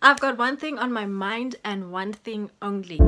I've got one thing on my mind and one thing only.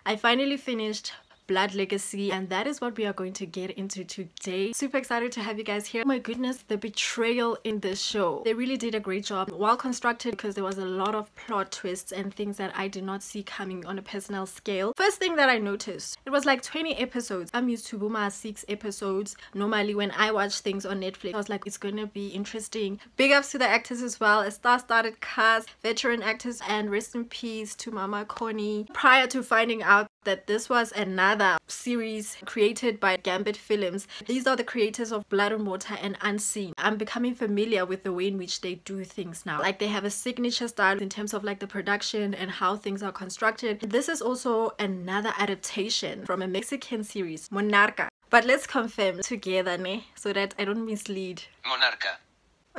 I finally finished Blood Legacy, and that is what we are going to get into today. Super excited to have you guys here. Oh my goodness, the betrayal in this show, they really did a great job. Well constructed, because there was a lot of plot twists and things that I did not see coming on a personal scale. First thing that I noticed, it was like 20 episodes. I'm used to Buma 6 episodes. Normally when I watch things on Netflix, I was like, it's gonna be interesting. Big ups to the actors as well, a star-studded cast, veteran actors, and rest in peace to Mama Connie. Prior to finding out that this was another series created by Gambit Films. These are the creators of Blood and Water and Unseen. I'm becoming familiar with the way in which they do things now. Like, they have a signature style in terms of like the production and how things are constructed. This is also another adaptation from a Mexican series, Monarca. But let's confirm together, ne? So that I don't mislead. Monarca.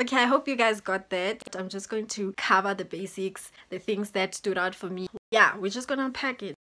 Okay, I hope you guys got that. I'm just going to cover the basics, the things that stood out for me. Yeah, we're just gonna unpack it.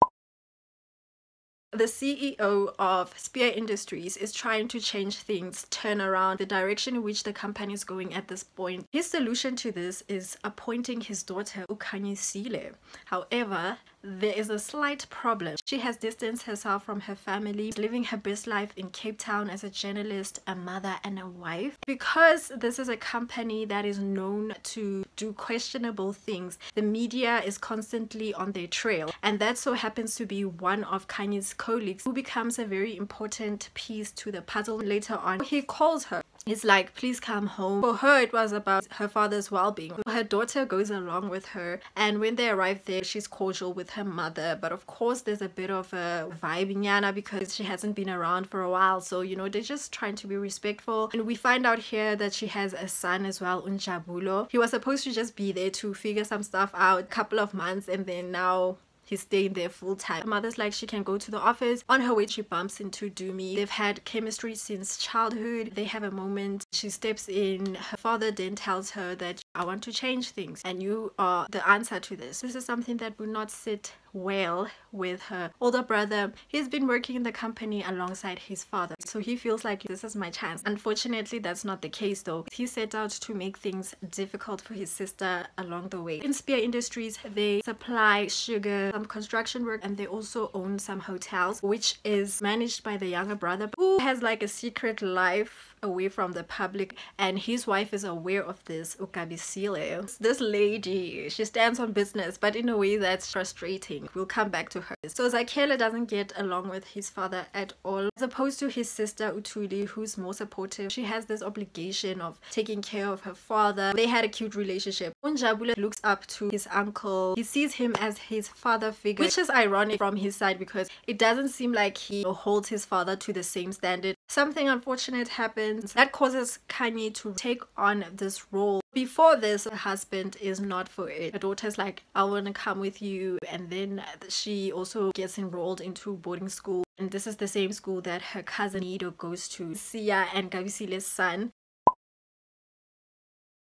The CEO of Spear Industries is trying to change things, turn around the direction in which the company is going at this point. His solution to this is appointing his daughter, Ukanye Sile. However, there is a slight problem. She has distanced herself from her family, living her best life in Cape Town as a journalist, a mother, and a wife. Because this is a company that is known to do questionable things, the media is constantly on their trail. And that so happens to be one of Kanye's colleagues, who becomes a very important piece to the puzzle later on. He calls her. He's like, please come home. For her, it was about her father's well-being. Her daughter goes along with her, and when they arrive there, she's cordial with her mother. But of course, there's a bit of a vibe because she hasn't been around for a while. So, you know, they're just trying to be respectful. And we find out here that she has a son as well, Unjabulo. He was supposed to just be there to figure some stuff out a couple of months, and then now he's staying there full time. Her mother's like, she can go to the office. On her way, she bumps into Dumi. They've had chemistry since childhood. They have a moment. She steps in. Her father then tells her that, I want to change things, and you are the answer to this. This is something that would not sit well with her older brother. He's been working in the company alongside his father, so he feels like this is my chance. Unfortunately, that's not the case though. He set out to make things difficult for his sister along the way. In Spear Industries, they supply sugar, some construction work, and they also own some hotels, which is managed by the younger brother, who has like a secret life away from the public, and his wife is aware of this, Ukabisile. This lady, she stands on business, but in a way that's frustrating. We'll come back to her. So Zakhele doesn't get along with his father at all, as opposed to his sister Utuli, who's more supportive. She has this obligation of taking care of her father. They had a cute relationship. Unjabule looks up to his uncle. He sees him as his father figure, which is ironic from his side because it doesn't seem like he holds his father to the same standard. Something unfortunate happens that causes Kanye to take on this role. Before this, her husband is not for it. Her daughter's like, I want to come with you, and then she also gets enrolled into boarding school, and this is the same school that her cousin Nido goes to. Sia and Gabisile's son.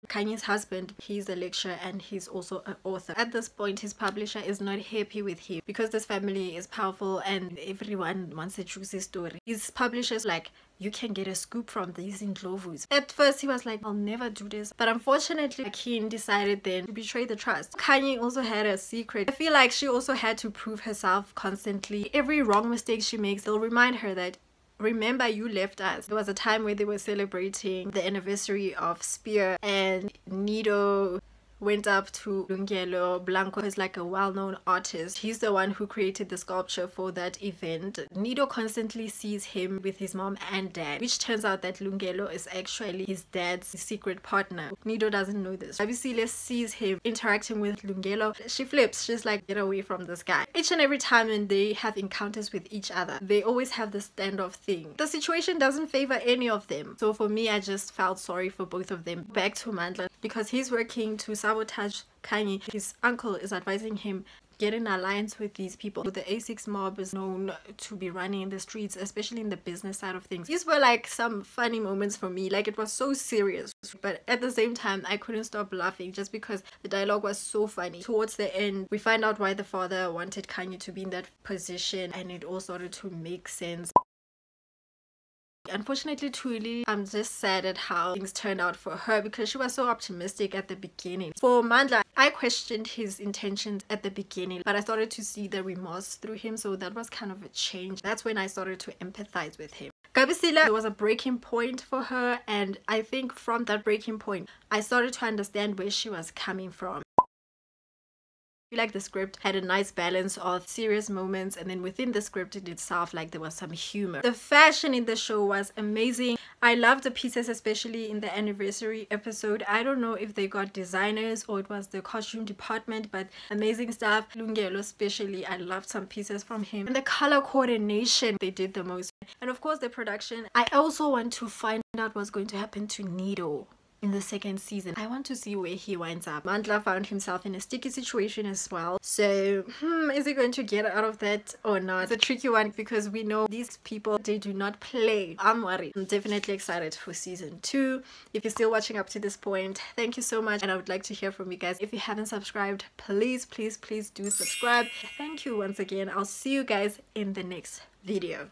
Kanye's husband, he's a lecturer and he's also an author. At this point, his publisher is not happy with him because this family is powerful and everyone wants a juicy story. His publisher's like, you can get a scoop from these Ndlovus. At first, he was like, I'll never do this. But unfortunately, King decided then to betray the trust. Kanye also had a secret. I feel like she also had to prove herself constantly. Every wrong mistake she makes, they'll remind her that, remember, you left us. There was a time where they were celebrating the anniversary of Spear, and Nido went up to Lungelo. Blanco is like a well-known artist. He's the one who created the sculpture for that event. Nido constantly sees him with his mom and dad, which turns out that Lungelo is actually his dad's secret partner. Nido doesn't know this. Abisile sees him interacting with Lungelo. She flips. She's like, get away from this guy. Each and every time when they have encounters with each other, they always have this standoff thing. The situation doesn't favor any of them. So for me, I just felt sorry for both of them. Back to Mandla, because he's working to sabotage Kanye. His uncle is advising him, get in alliance with these people. The A6 mob is known to be running in the streets, especially in the business side of things. These were like some funny moments for me. Like, it was so serious, but at the same time I couldn't stop laughing just because the dialogue was so funny. Towards the end, we find out why the father wanted Kanye to be in that position, and it all started to make sense. Unfortunately, truly, I'm just sad at how things turned out for her because she was so optimistic at the beginning. For Mandla, I questioned his intentions at the beginning, but I started to see the remorse through him, so that was kind of a change. That's when I started to empathize with him. Gabisila was a breaking point for her, and I think from that breaking point, I started to understand where she was coming from. Like the script had a nice balance of serious moments, and then within the script in itself, like there was some humor. The fashion in the show was amazing. I loved the pieces, especially in the anniversary episode. I don't know if they got designers or it was the costume department, but amazing stuff. Lungelo especially, I loved some pieces from him. And the color coordination, they did the most. And of course the production. I also want to find out what's going to happen to Nido in the second season. I want to see where he winds up. Mandla found himself in a sticky situation as well. So, is he going to get out of that or not? It's a tricky one because we know these people, they do not play. I'm worried. I'm definitely excited for season 2. If you're still watching up to this point, thank you so much. And I would like to hear from you guys. If you haven't subscribed, please do subscribe. Thank you once again. I'll see you guys in the next video.